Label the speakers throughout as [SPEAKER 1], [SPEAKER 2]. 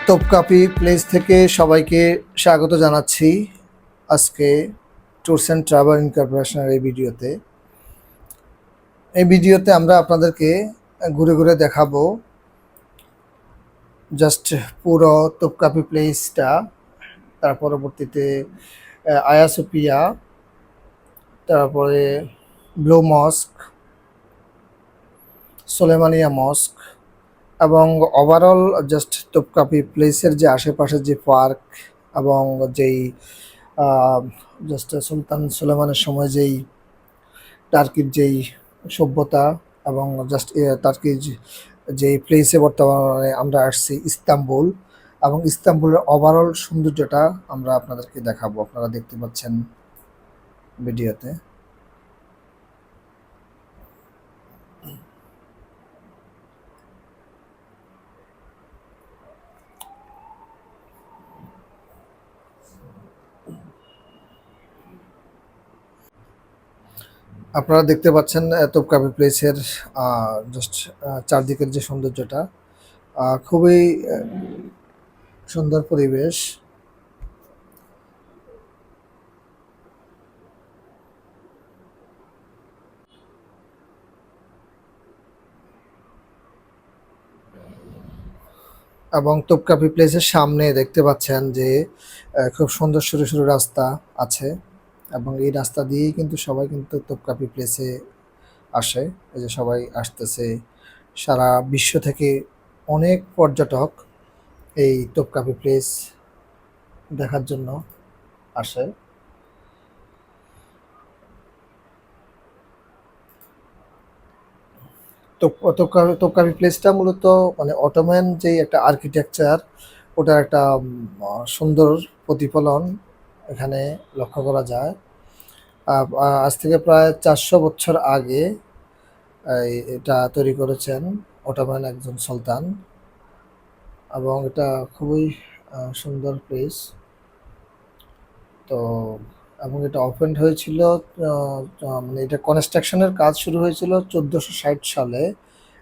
[SPEAKER 1] Topkapi place থেকে সবাইকে স্বাগত জানাচ্ছি আজকে ট্যুরস অ্যান্ড ট্রাভেল ইনকর্পোরেশনের এই ভিডিওতে আমরা আপনাদেরকে ঘুরে ঘুরে দেখাবো জাস্ট পুরো তোপকাপি প্লেসটা। তার পরবর্তীতে আয়া সোফিয়া, তারপরে ব্লু মস্ক, সোলেমানিয়া মস্ক এবং ওভারঅল জাস্ট তোপকাপি প্লেসের যে আশেপাশের যে পার্ক এবং যেই জাস্ট সুলতান সুলেমানের সময় যেই টার্কির যেই সভ্যতা এবং জাস্ট টার্কির যেই প্লেসে বর্তমানে আমরা আসছি ইস্তাম্বুল, এবং ইস্তাম্বুলের ওভারঅল সৌন্দর্যটা আমরা আপনাদেরকে দেখাবো। আপনারা দেখতে পাচ্ছেন ভিডিওতে। আপনারা দেখতে পাচ্ছেন তোপকাপি প্লেসের জাস্ট চারদিকের যে সৌন্দর্যটা, খুবই সুন্দর পরিবেশ। এবং তোপকাপি প্লেসের সামনে দেখতে পাচ্ছেন যে খুব সুন্দর সরু সরু রাস্তা আছে, এবং এই রাস্তা দিয়েই কিন্তু সবাই কিন্তু তোপকাপি প্লেসে আসে। এই যে সবাই আসতেছে, সারা বিশ্ব থেকে অনেক পর্যটক এই তোপকাপি প্লেস দেখার জন্য আসে। তোপকাপি প্লেসটা মূলত মানে অটোম্যান যেই একটা আর্কিটেকচার, ওটার একটা সুন্দর প্রতিফলন এখানে লক্ষ্য করা যায়। আজ থেকে প্রায় ৪০০ বছর আগে এটা তৈরি করেছেন অটোম্যান একজন সুলতান, এবং এটা খুবই সুন্দর প্লেস। তো এবং এটা ওপেন হয়েছিল, মানে এটা কনস্ট্রাকশনের কাজ শুরু হয়েছিল ১৪৬০ সালে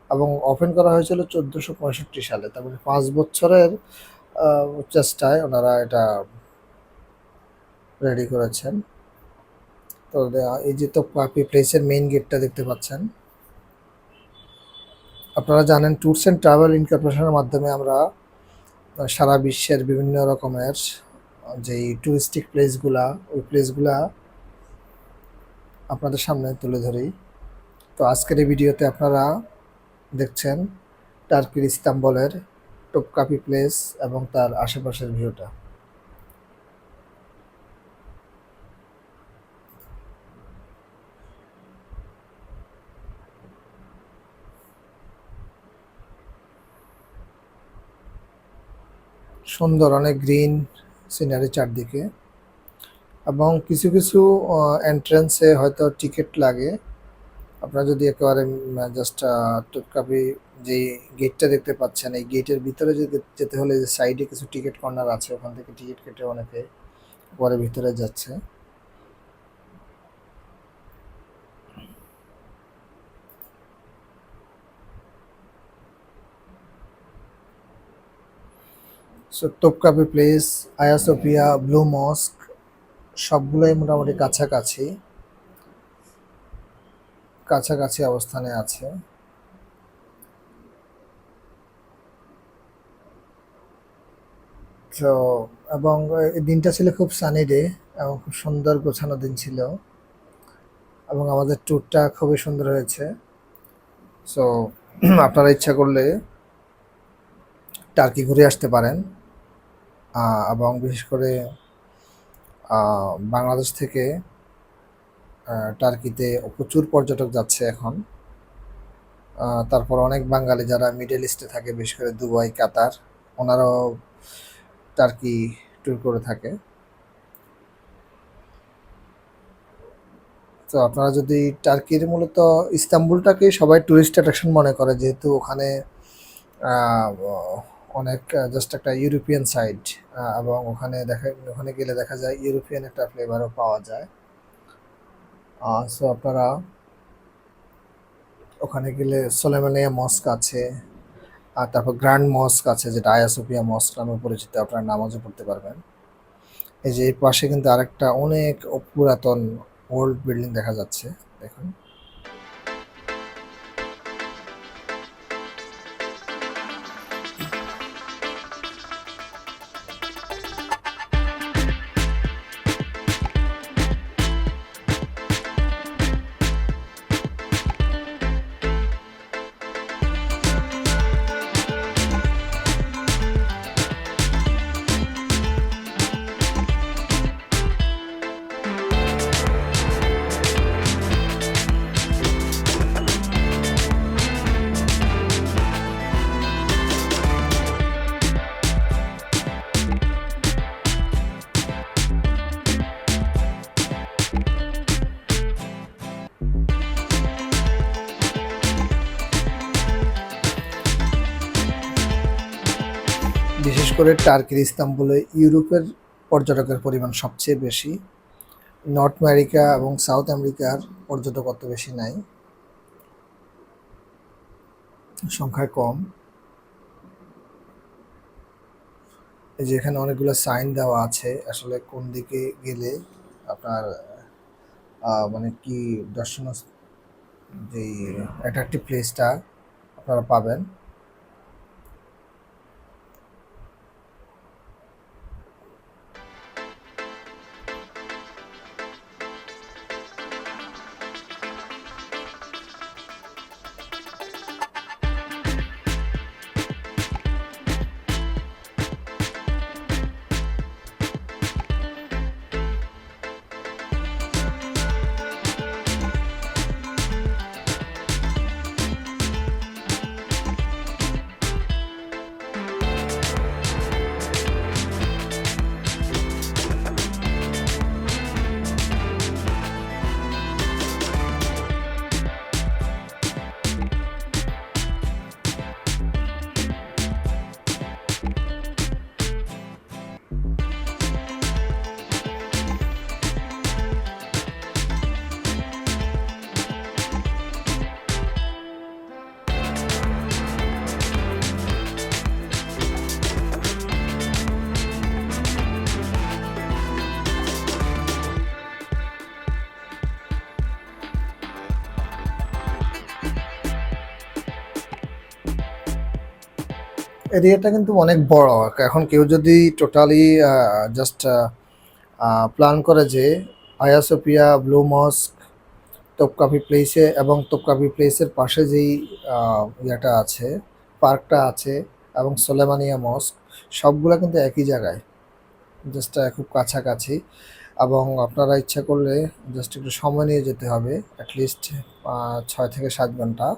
[SPEAKER 1] এবং ওপেন করা হয়েছিল ১৪৬৫ সালে। তারপরে ৫ বছরের চেষ্টায় ওনারা এটা রেডি করেছেন। তো এই যে তোপকাপি প্লেসের মেইন গেটটা দেখতে পাচ্ছেন। আপনারা জানেন ট্যুরস অ্যান্ড ট্রাভেল ইনকর্পোরেশনের মাধ্যমে আমরা সারা বিশ্বের বিভিন্ন রকমের যেই টুরিস্টিক প্লেসগুলা, ওই প্লেসগুলা আপনাদের সামনে তুলে ধরি। তো আজকের এই ভিডিওতে আপনারা দেখছেন টার্কির ইস্তাম্বুলের তোপকাপি প্লেস এবং তার আশেপাশের ভিউটা। সুন্দর অনেক গ্রিন সিনারি চারদিকে, এবং কিছু কিছু এন্ট্রান্সে হয়তো টিকিট লাগে। আপনারা যদি একেবারে জাস্ট তোপকাপি যেই গেটটা দেখতে পাচ্ছেন, এই গেটের ভিতরে যদি যেতে হলে যে সাইডে কিছু টিকিট কর্নার আছে, ওখান থেকে টিকিট কেটে অনেকে পরে ভিতরে যাচ্ছে। সো তোপকাপি প্লেস, আয়া সোফিয়া, ব্লু মস্ক সবগুলোই মোটামুটি কাছাকাছি কাছাকাছি অবস্থানে আছে। তো এবং এই দিনটা ছিল খুব সানি ডে এবং খুব সুন্দর গোছানো দিন ছিল, এবং আমাদের ট্যুরটা খুবই সুন্দর হয়েছে। সো আপনারা ইচ্ছা করলে টার্কি ঘুরে আসতে পারেন, এবং বিশেষ করে বাংলাদেশ থেকে টার্কিতে প্রচুর পর্যটক যাচ্ছে এখন। তারপর অনেক বাঙালি যারা মিডল ইস্টে থাকে, বিশেষ করে দুবাই, কাতার, ওনারাও টার্কি ট্যুর করে থাকে। তো আপনারা যদি টার্কির মূলত ইস্তাম্বুলটাকে সবাই টুরিস্ট অ্যাট্রাকশন মনে করে, যেহেতু ওখানে আহ, অনেক জাস্ট একটা ইউরোপিয়ান সাইড, এবং ওখানে গেলে দেখা যায় ইউরোপিয়ান একটা ফ্লেভারও পাওয়া যায়। সো আপনারা ওখানে গেলে সোলেমানিয়া মস্ক আছে, আর তারপর গ্র্যান্ড মস্ক আছে, যেটা আয়া সোফিয়া মস্ক নামে পরিচিত, আপনারা নামাজও পড়তে পারবেন। এই যে এই পাশে কিন্তু আরেকটা অনেক পুরাতন ওল্ড বিল্ডিং দেখা যাচ্ছে, দেখুন। বিশেষ করে টার্কির ইস্তাম্বুলে ইউরোপের পর্যটকের পরিমাণ সবচেয়ে বেশি। নর্থ আমেরিকা এবং সাউথ আমেরিকার পর্যটক অত বেশি নাই, সংখ্যায় কম। এই যে এখানে অনেকগুলো সাইন দেওয়া আছে, আসলে কোন দিকে গেলে আপনার মানে কি দর্শনীয় যে অ্যাট্রাকটিভ প্লেসটা আপনারা পাবেন। এরিয়াটা কিন্তু অনেক বড়। এখন কেউ যদি টোটালি জাস্ট প্ল্যান করে যে আয়া সোফিয়া, ব্লু মস্ক, তোপকাপি প্লেসে এবং তোপকাপি প্লেসের পাশে যেই ইয়েটা আছে, পার্কটা আছে, এবং সোলেমানিয়া মস্ক, সবগুলা কিন্তু একই জায়গায়, জাস্ট খুব কাছাকাছি। এবং আপনারা ইচ্ছা করলে জাস্ট একটু সময় নিয়ে যেতে হবে, অ্যাটলিস্ট 6 থেকে 7 ঘন্টা।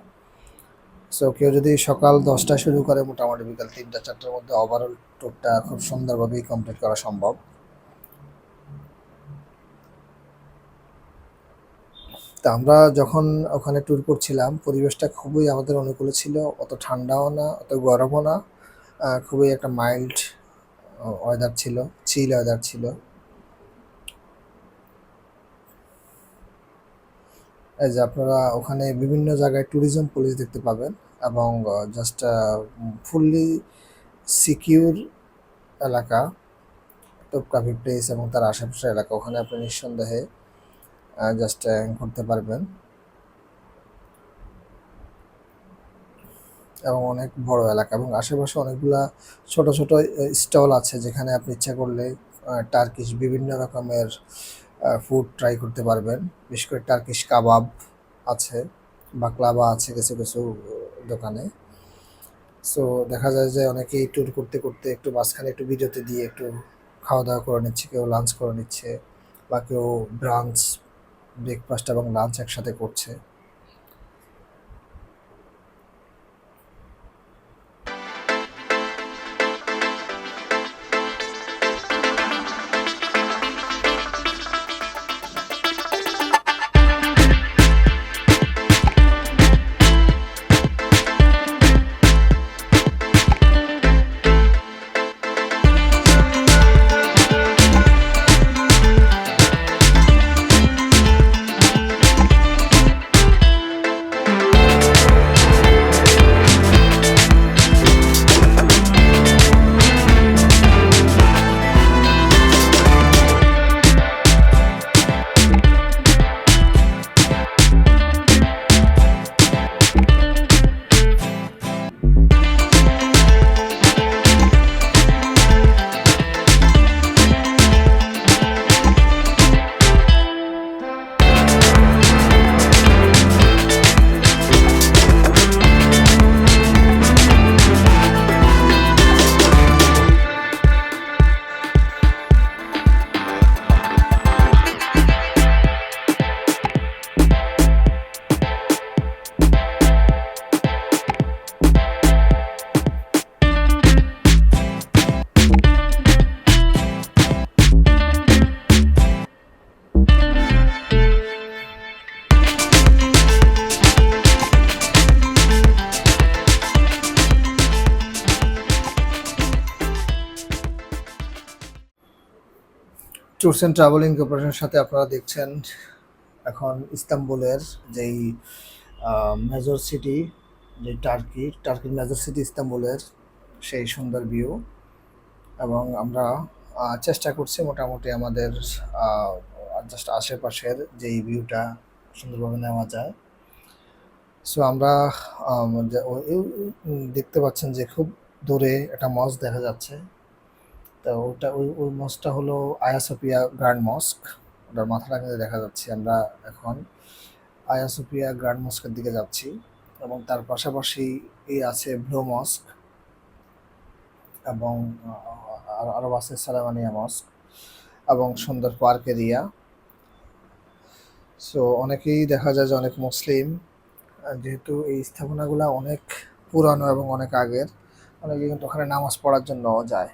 [SPEAKER 1] সো কেউ যদি সকাল 10টায় শুরু করে, মোটামুটি বিকাল 3টা-4টার মধ্যে ওভারঅল ট্যুরটা খুব সুন্দরভাবেই কমপ্লিট করা সম্ভব। তা আমরা যখন ওখানে ট্যুর করছিলাম, পরিবেশটা খুবই আমাদের অনুকূলে ছিল, অত ঠান্ডাও না, অত গরমও না, খুবই একটা মাইল্ড ওয়েদার ছিল, চিল ওয়েদার ছিল। এই যে আপনারা ওখানে বিভিন্ন জায়গায় ট্যুরিজম পুলিশ দেখতে পাবেন, এবং জাস্ট ফুললি সিকিউর এলাকা তোপকাপি প্লেস এবং তার আশেপাশের এলাকা, ওখানে আপনি নিঃসন্দেহে জাস্ট ঘুরতে পারবেন। এবং অনেক বড় এলাকা, এবং আশেপাশে অনেকগুলা ছোট ছোট স্টল আছে, যেখানে আপনি ইচ্ছা করলে টার্কিশ বিভিন্ন রকমের ফুড ট্রাই করতে পারবেন। বিশেষ করে টার্কিশ কাবাব আছে, বাকলাভা আছে কিছু কিছু দোকানে। সো দেখা যায় যে অনেকেই ট্যুর করতে করতে একটু মাঝখানে একটু বিরতি দিয়ে একটু খাওয়া দাওয়া করে নিচ্ছে, কেউ লাঞ্চ করে নিচ্ছে, বা কেউ ব্রাঞ্চ, ব্রেকফাস্ট এবং লাঞ্চ একসাথে করছে। ট্যুরস অ্যান্ড ট্রাভেলিং কর্পোরেশনের সাথে আপনারা দেখছেন এখন ইস্তাম্বুলের যেই মেজর সিটি, যে টার্কির মেজর সিটি ইস্তাম্বুলের সেই সুন্দর ভিউ। এবং আমরা চেষ্টা করছি মোটামুটি আমাদের জাস্ট আশেপাশের যেই ভিউটা সুন্দরভাবে নেওয়া যায়। সো আমরা দেখতে পাচ্ছেন যে খুব দূরে একটা মস্ক দেখা যাচ্ছে। তো ওটা ওই মস্কটা হলো আয়া সোফিয়া গ্র্যান্ড মস্ক। ওটার মাথাটা কিন্তু দেখা যাচ্ছে। আমরা এখন আয়া সোফিয়া গ্র্যান্ড মস্কের দিকে যাচ্ছি এবং তার পাশাপাশি আছে ব্লু মস্ক এবং আরও আছে সালামানিয়া মস্ক এবং সুন্দর পার্ক এরিয়া। সো অনেকেই দেখা যায় যে অনেক মুসলিম, যেহেতু এই স্থাপনাগুলো অনেক পুরানো এবং অনেক আগের, অনেকে কিন্তু ওখানে নামাজ পড়ার জন্য যায়।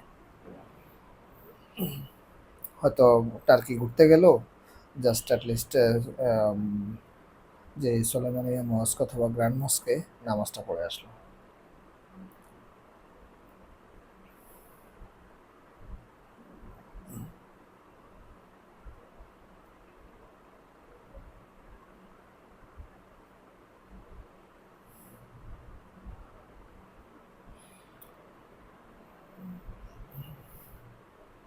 [SPEAKER 1] হয়তো টার্কি ঘুরতে গেল, জাস্ট অ্যাটলিস্ট যে সোলেমানিয়া মস্ক অথবা গ্র্যান্ড মস্কে নামাজটা পড়ে আসলো।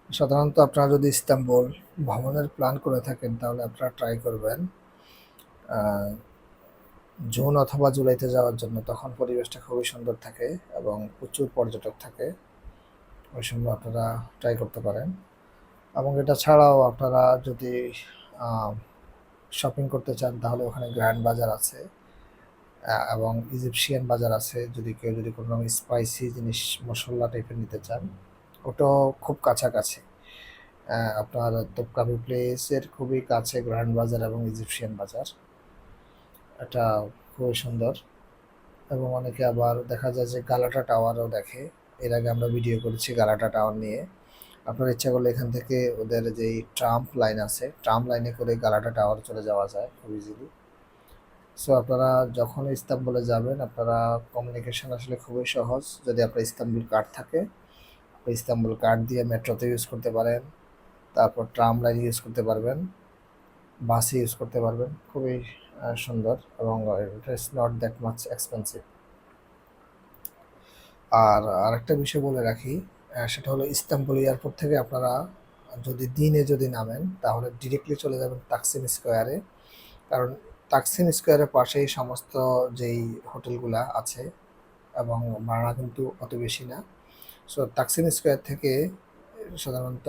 [SPEAKER 1] সাধারণত আপনারা যদি ইস্তাম্বুল ভ্রমণের প্ল্যান করে থাকেন তাহলে আপনারা ট্রাই করবেন জুন অথবা জুলাইতে যাওয়ার জন্য। তখন পরিবেশটা খুবই সুন্দর থাকে এবং প্রচুর পর্যটক থাকে। ওই সময় আপনারা ট্রাই করতে পারেন। এবং এটা ছাড়াও আপনারা যদি শপিং করতে চান তাহলে ওখানে গ্র্যান্ড বাজার আছে এবং ইজিপশিয়ান বাজার আছে। যদি কোনো স্পাইসি জিনিস মশলা টাইপের নিতে চান, ওটাও খুব কাছাকাছি। আপনার তোপকাপি প্লেসের খুবই কাছে গ্র্যান্ড বাজার এবং ইজিপশিয়ান বাজার। এটা খুবই সুন্দর। এবং অনেকে আবার দেখা যায় যে গালাটা টাওয়ারও দেখে। এর আগে আমরা ভিডিও করেছি গালাটা টাওয়ার নিয়ে। আপনার ইচ্ছা করলে এখান থেকে ওদের যেই ট্রাম লাইন আছে, ট্রাম লাইনে করে গালাটা টাওয়ার চলে যাওয়া যায় খুব ইজিলি। সো আপনারা যখন ইস্তাম্বুলে যাবেন, আপনারা কমিউনিকেশন আসলে খুবই সহজ। যদি আপনার ইস্তাম্বুল কার্ড থাকে, ইস্তাম্বুল কার্ড দিয়ে মেট্রোতে ইউজ করতে পারেন, তারপর ট্রাম লাইন ইউজ করতে পারবেন, বাসে ইউজ করতে পারবেন। খুবই সুন্দর এবং it is not that much expensive. আর আরেকটা বিষয় বলে রাখি, সেটা হলো ইস্তাম্বুল এয়ারপোর্ট থেকে আপনারা যদি নামেন তাহলে ডিরেক্টলি চলে যাবেন তাকসিম স্কোয়ারে। কারণ তাকসিম স্কোয়ারের পাশেই সমস্ত যেই হোটেলগুলা আছে এবং ভাড়া কিন্তু অত বেশি না। সো তাকসিম স্কোয়ার থেকে সাধারণত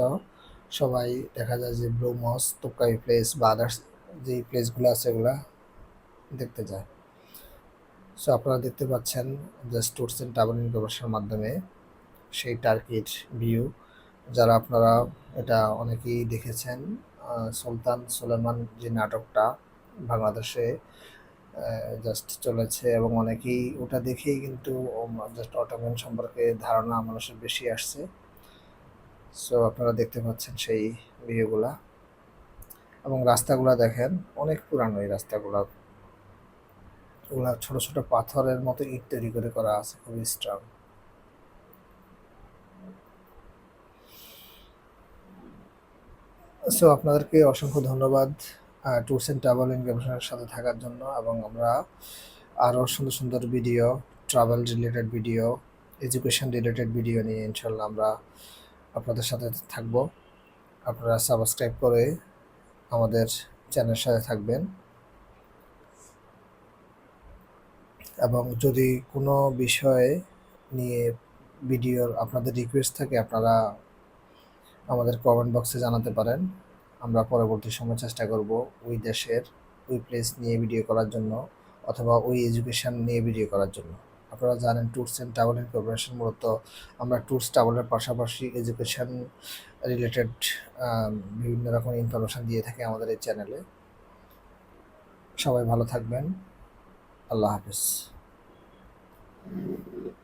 [SPEAKER 1] সবাই দেখা যায় যে ব্লু মস, তোপকাই প্লেস বা আদার্স যেই প্লেসগুলো আছে এগুলা দেখতে যায়। সো আপনারা দেখতে পাচ্ছেন জাস্ট ট্যুরস অ্যান্ড ট্রাভেলিং কর্পোরেশনের মাধ্যমে সেই টার্কির ভিউ। যারা আপনারা এটা অনেকেই দেখেছেন, সুলতান সুলেমান যে নাটকটা বাংলাদেশে জাস্ট চলেছে এবং অনেকেই ওটা দেখেই কিন্তু জাস্ট অটোম্যান সম্পর্কে ধারণা মানুষের বেশি আসছে। সো আপনারা দেখতে পাচ্ছেন সেই ভিউগুলা এবং রাস্তাগুলা দেখেন অনেক পুরানো। এই রাস্তাগুলা ওগুলা ছোট ছোট পাথরের মতো ইট তৈরি করে করা আছে, খুবই স্ট্রং। সো আপনাদেরকে অসংখ্য ধন্যবাদ ট্যুরস অ্যান্ড ট্রাভেলিং গবেষণার সাথে থাকার জন্য। এবং আমরা আরও সুন্দর সুন্দর video, travel related video, education related video নিয়ে ইনশাল্লাহ আমরা আপনাদের সাথে থাকব। আপনারা সাবস্ক্রাইব করে আমাদের চ্যানেলের সাথে থাকবেন। এবং যদি কোনো বিষয়ে নিয়ে ভিডিওর আপনাদের রিকোয়েস্ট থাকে, আপনারা আমাদের কমেন্ট বক্সে জানাতে পারেন। আমরা পরবর্তী সময় চেষ্টা করব ওই দেশের ওই প্লেস নিয়ে ভিডিও করার জন্য অথবা ওই এডুকেশন নিয়ে ভিডিও করার জন্য। আপনারা জানেন ট্যুরস অ্যান্ড ট্রাভেলিং কর্পোরেশন মূলত আমরা ট্যুরস ট্রাভেলের পাশাপাশি এডুকেশন রিলেটেড বিভিন্ন রকম ইনফরমেশান দিয়ে থাকি আমাদের এই চ্যানেলে। সবাই ভালো থাকবেন। আল্লাহ হাফেজ।